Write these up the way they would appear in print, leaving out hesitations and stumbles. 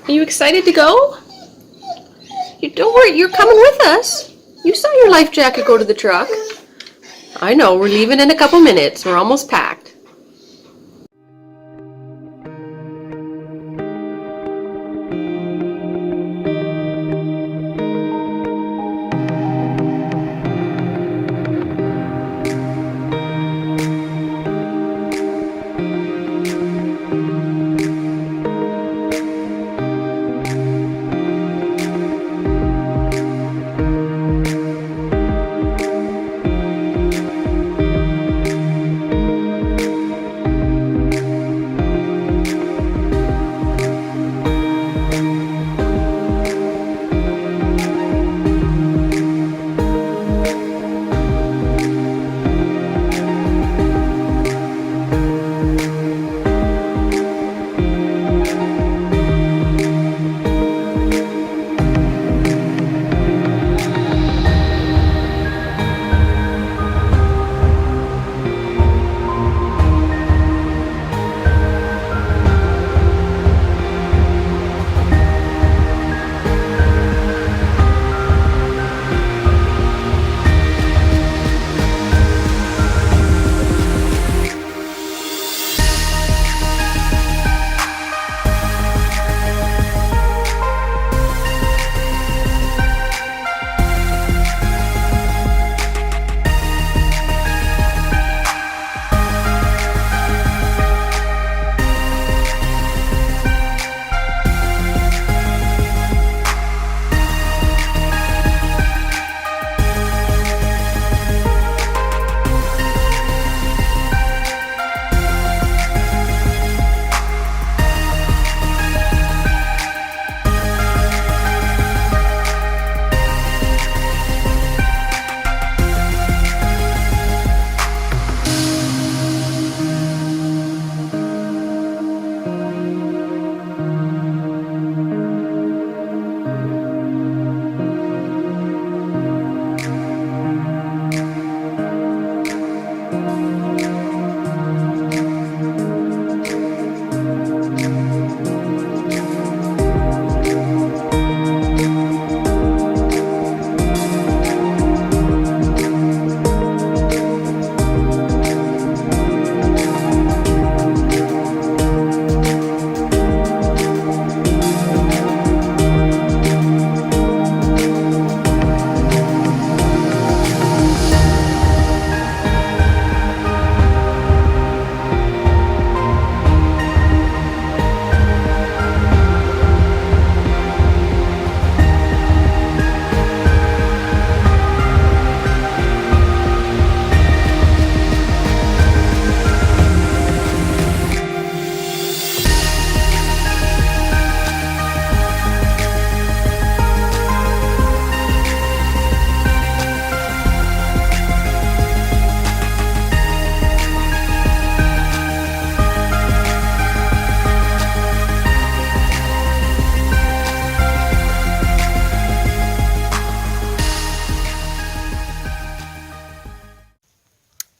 Are you excited to go? You don't worry, you're coming with us. You saw your life jacket go to the truck. I know, we're leaving in a couple minutes. We're almost packed.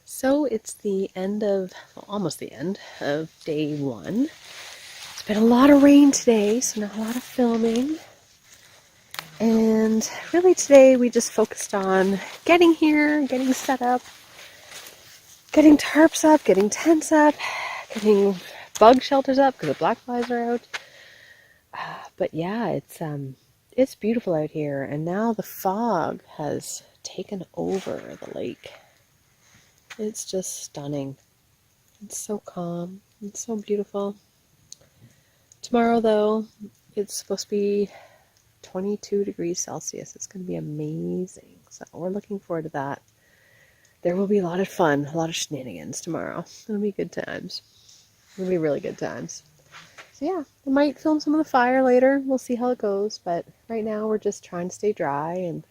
So it's the end of, well, almost the end of day one. It's been a lot of rain today, so not a lot of filming. And really today we just focused on getting here, getting set up, getting tarps up, getting tents up, getting bug shelters up because the blackflies are out. But yeah, it's beautiful out here, and now the fog has taken over the lake. It's just stunning. It's so calm. It's so beautiful. Tomorrow, though, it's supposed to be 22 degrees Celsius. It's going to be amazing. So we're looking forward to that. There will be a lot of fun, a lot of shenanigans tomorrow. It'll be good times. It'll be really good times. So yeah, I might film some of the fire later. We'll see how it goes. But right now we're just trying to stay dry, and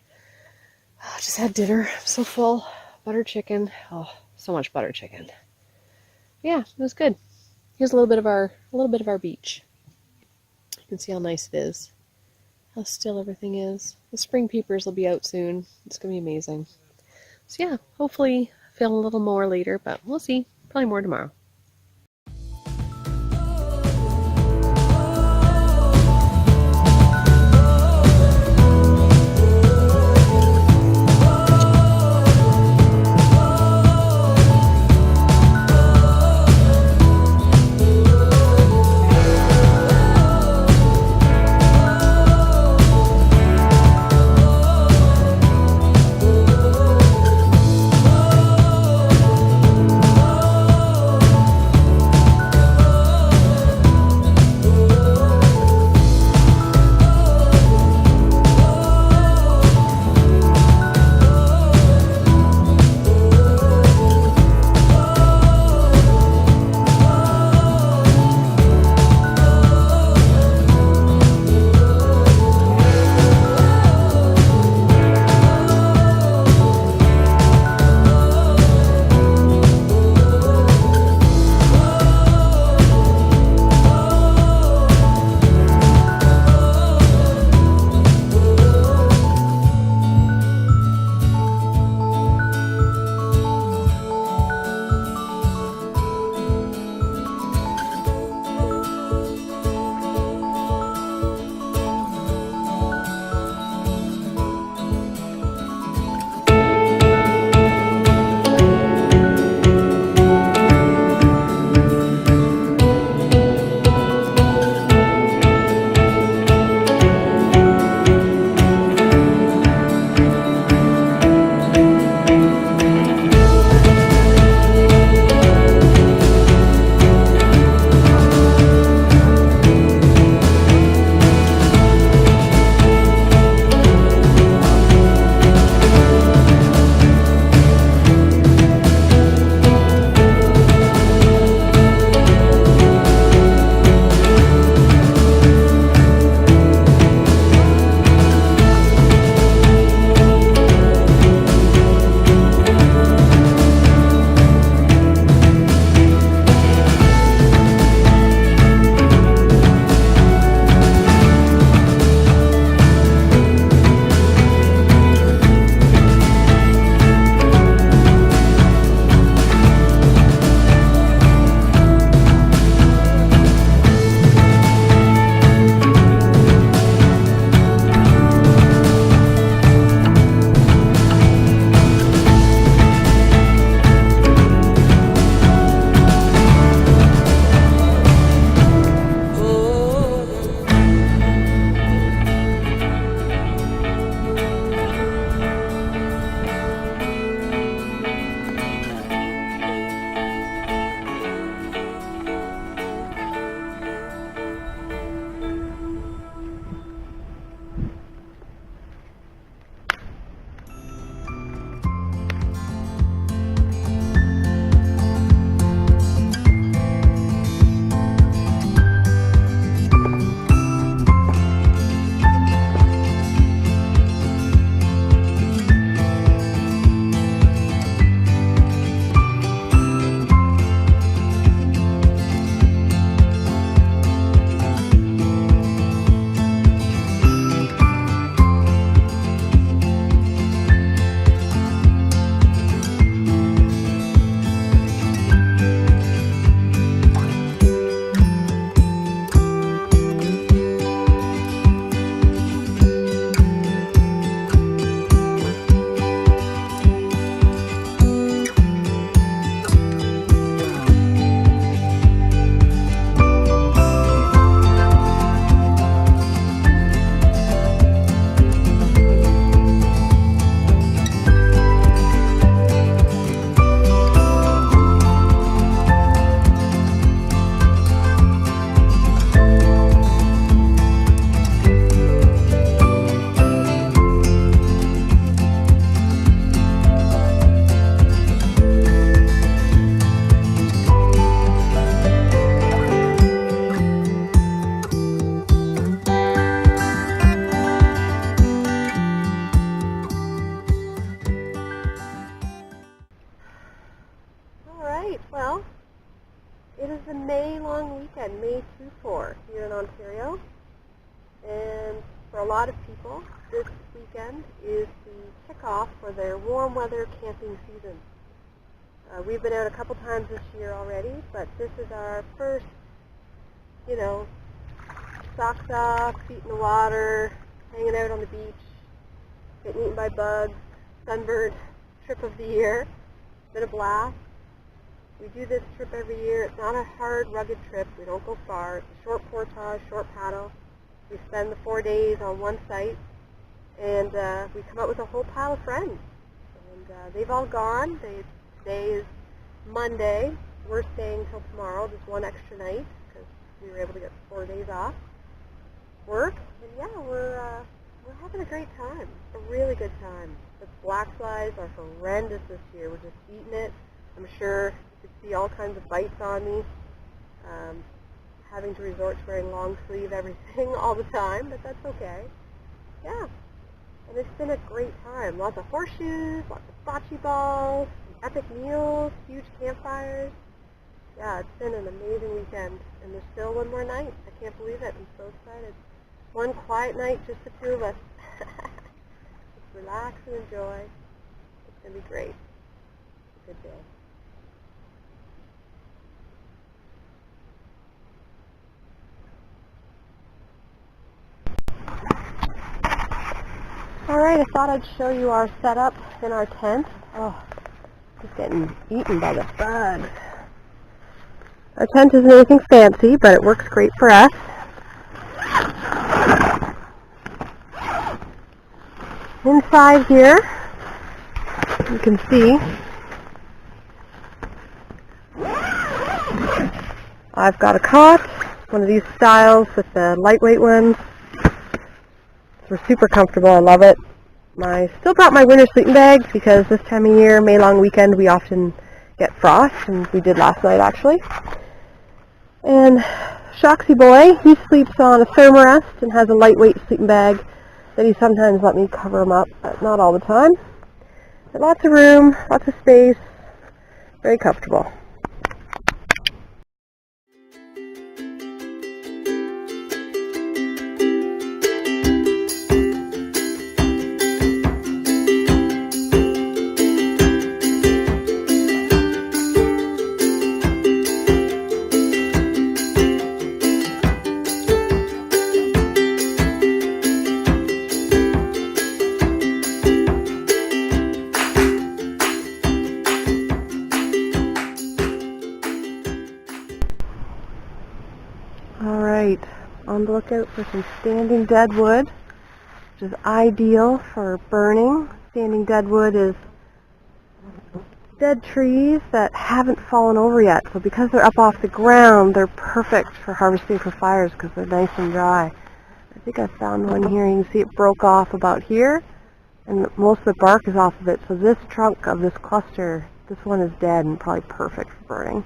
just had dinner. I'm so full. Butter chicken. Oh, so much butter chicken. Yeah, it was good. Here's a little bit of our beach. You can see how nice it is. How still everything is. The spring peepers will be out soon. It's going to be amazing. So yeah, hopefully film a little more later, but we'll see. Probably more tomorrow. right, well, it is the May long weekend, May 2-4 here in Ontario. And for a lot of people, this weekend is the kickoff for their warm weather camping season. We've been out a couple times this year already, but this is our first, socks off, feet in the water, hanging out on the beach, getting eaten by bugs, sunbird trip of the year. It's been a blast. We do this trip every year. It's not a hard, rugged trip. We don't go far. It's a short portage, short paddle. We spend the 4 days on one site, and we come up with a whole pile of friends. And they've all gone. Today is Monday. We're staying till tomorrow, just one extra night, because we were able to get 4 days off work. And yeah, we're having a great time, a really good time. The blackflies are horrendous this year. We're just eating it. I'm sure you can see all kinds of bites on me. Having to resort to wearing long sleeve everything all the time, but that's okay. Yeah, and it's been a great time. Lots of horseshoes, lots of bocce balls, epic meals, huge campfires. Yeah, it's been an amazing weekend, and there's still one more night. I can't believe it. I'm so excited. One quiet night, just the two of us. Just relax and enjoy. It's going to be great. It's a good day. Alright, I thought I'd show you our setup in our tent. Oh, just getting eaten by the bugs. Our tent isn't anything fancy, but it works great for us. Inside here, you can see I've got a cot, one of these styles with the lightweight ones. We're super comfortable. I love it. I still brought my winter sleeping bags because this time of year, May long weekend, we often get frost, and we did last night actually. And Shoxy boy, he sleeps on a thermarest and has a lightweight sleeping bag that he sometimes let me cover him up, but not all the time. But lots of room, lots of space, very comfortable. Alright, on the lookout for some standing deadwood, which is ideal for burning. Standing deadwood is dead trees that haven't fallen over yet, so because they're up off the ground, they're perfect for harvesting for fires because they're nice and dry. I think I found one here. You can see it broke off about here, and most of the bark is off of it, so this trunk of this cluster, this one is dead and probably perfect for burning.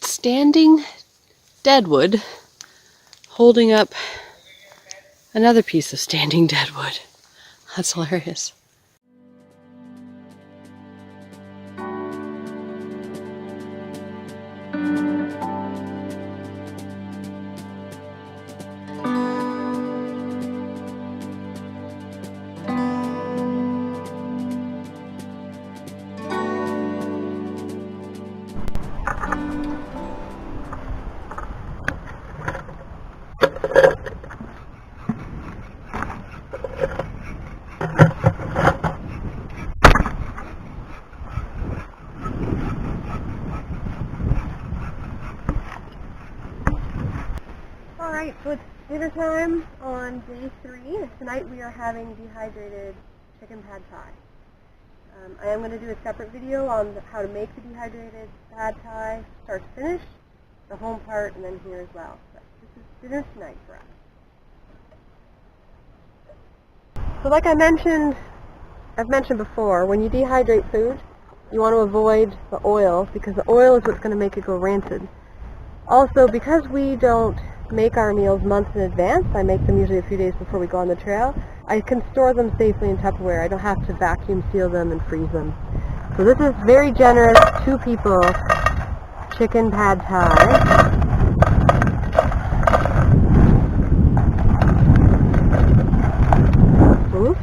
Standing deadwood holding up another piece of standing deadwood. That's hilarious. Alright, so it's dinner time on day 3. Tonight we are having dehydrated chicken pad thai. I am going to do a separate video on how to make the dehydrated pad thai, start to finish, the home part, and then here as well. But this is dinner tonight for us. So like I've mentioned before, when you dehydrate food, you want to avoid the oil, because the oil is what's going to make it go rancid. Also, because we don't make our meals months in advance, I make them usually a few days before we go on the trail, I can store them safely in Tupperware. I don't have to vacuum seal them and freeze them. So this is very generous, 2 people chicken pad thai. Oops.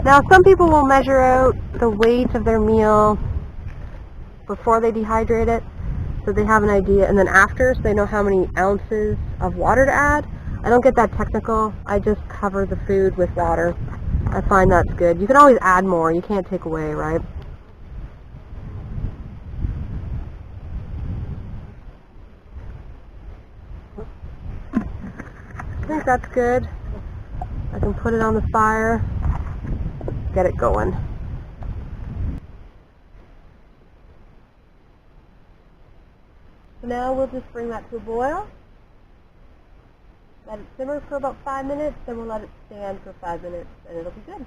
Now some people will measure out the weight of their meal before they dehydrate it, so they have an idea, and then after, so they know how many ounces of water to add. I don't get that technical. I just cover the food with water. I find that's good. You can always add more. You can't take away, right? I think that's good. I can put it on the fire, get it going. So now we'll just bring that to a boil, let it simmer for about 5 minutes, then we'll let it stand for 5 minutes, and it'll be good.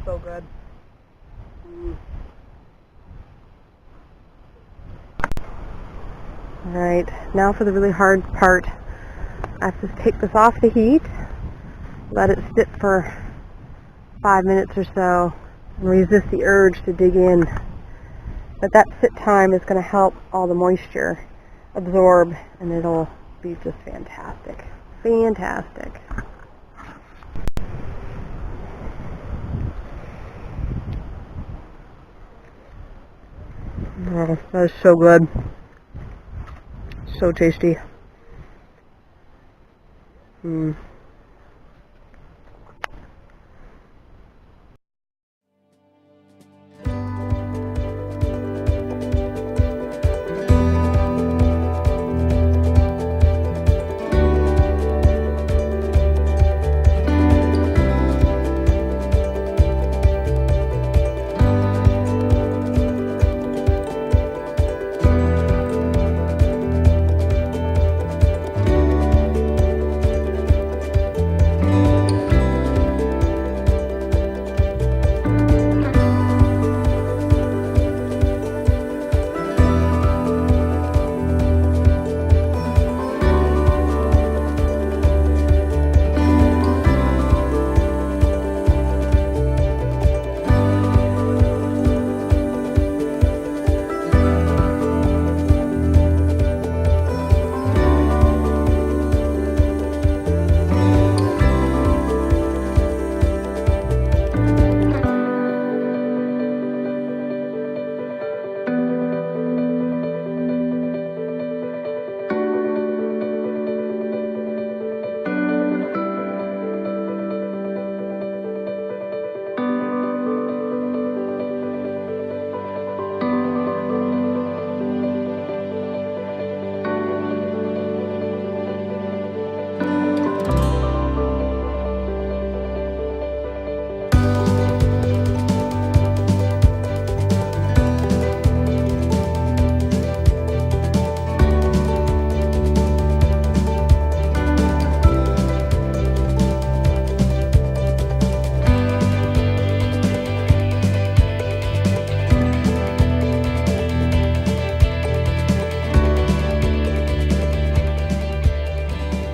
So good. Alright, now for the really hard part. I have to take this off the heat, let it sit for 5 minutes or so, and resist the urge to dig in. But that sit time is going to help all the moisture absorb, and it'll be just fantastic. Fantastic. Oh, that is so good. So tasty.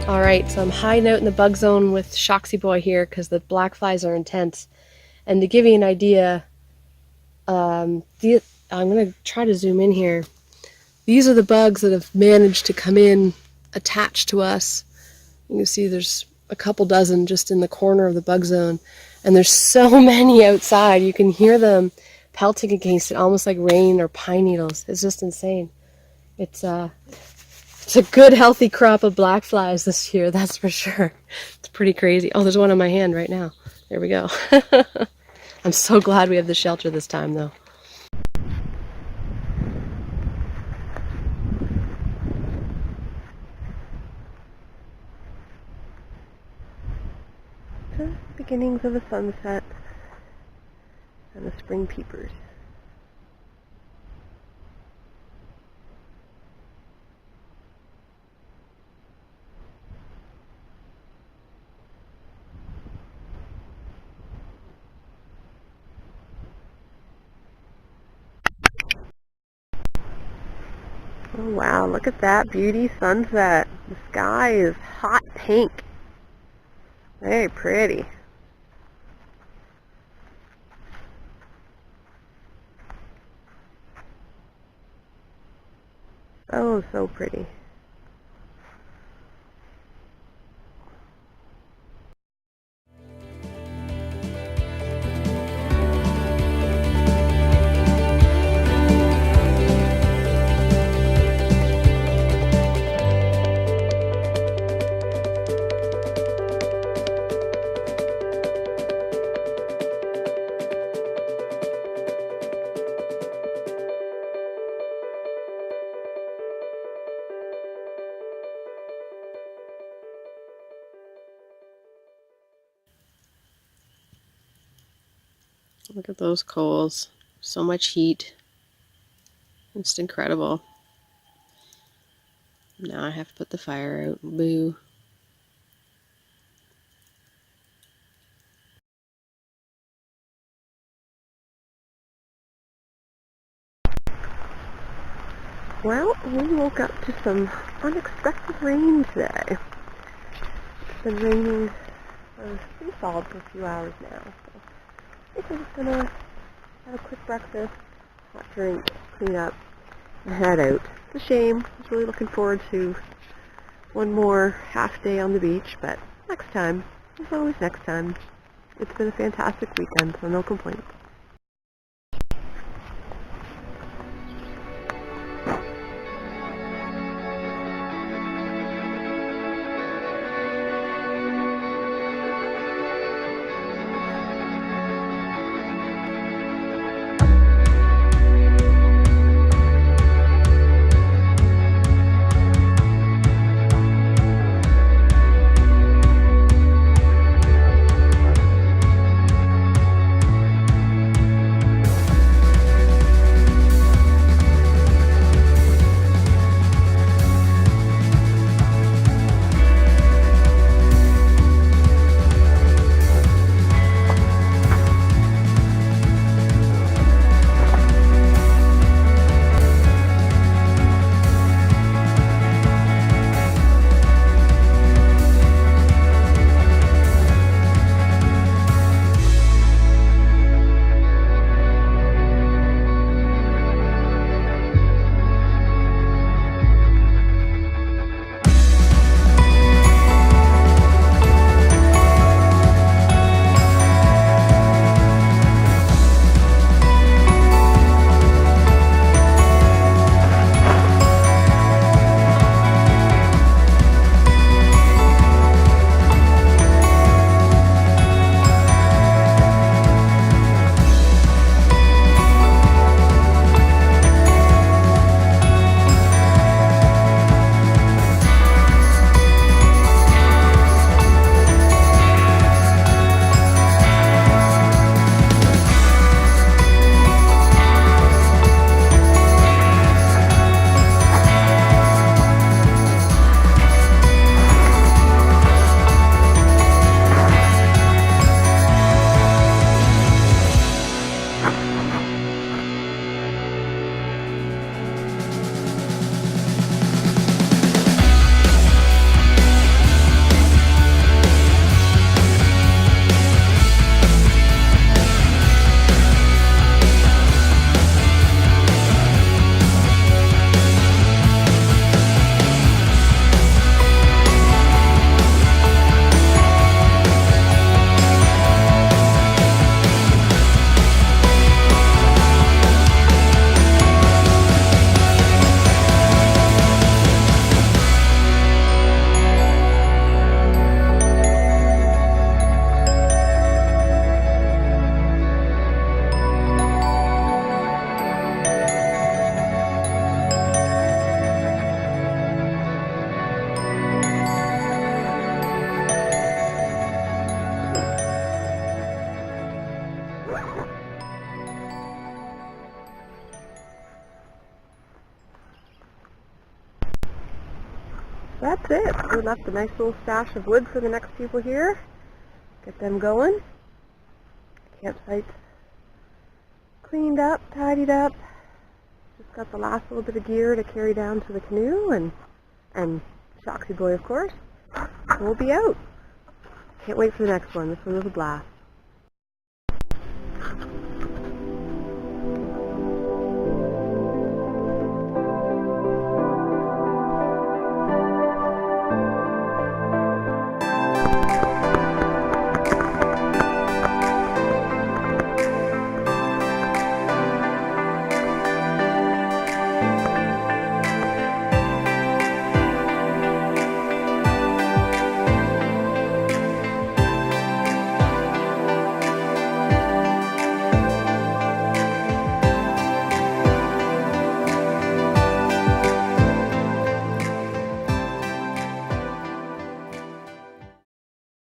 Alright, so I'm hiding out in the bug zone with Shoxy Boy here because the black flies are intense. And to give you an idea, I'm going to try to zoom in here. These are the bugs that have managed to come in attached to us. You can see there's a couple dozen just in the corner of the bug zone. And there's so many outside. You can hear them pelting against it almost like rain or pine needles. It's just insane. It's a good healthy crop of black flies this year, that's for sure. It's pretty crazy. Oh, there's one on my hand right now. There we go. I'm so glad we have the shelter this time though. The beginnings of the sunset and the spring peepers. Oh wow, look at that beauty sunset. The sky is hot pink. Very pretty. Oh, so pretty. Look at those coals. So much heat. It's incredible. Now I have to put the fire out. Boo. Well, we woke up to some unexpected rain today. It's been raining pretty solid for a few hours now. So I think we're just gonna have a quick breakfast, hot drink, clean up, and head out. It's a shame. I was really looking forward to one more half day on the beach, but next time. There's always next time. It's been a fantastic weekend, so no complaints. it. We left a nice little stash of wood for the next people here. Get them going. Campsite's cleaned up, tidied up. Just got the last little bit of gear to carry down to the canoe and Shoxy Boy, of course. And we'll be out. Can't wait for the next one. This one was a blast.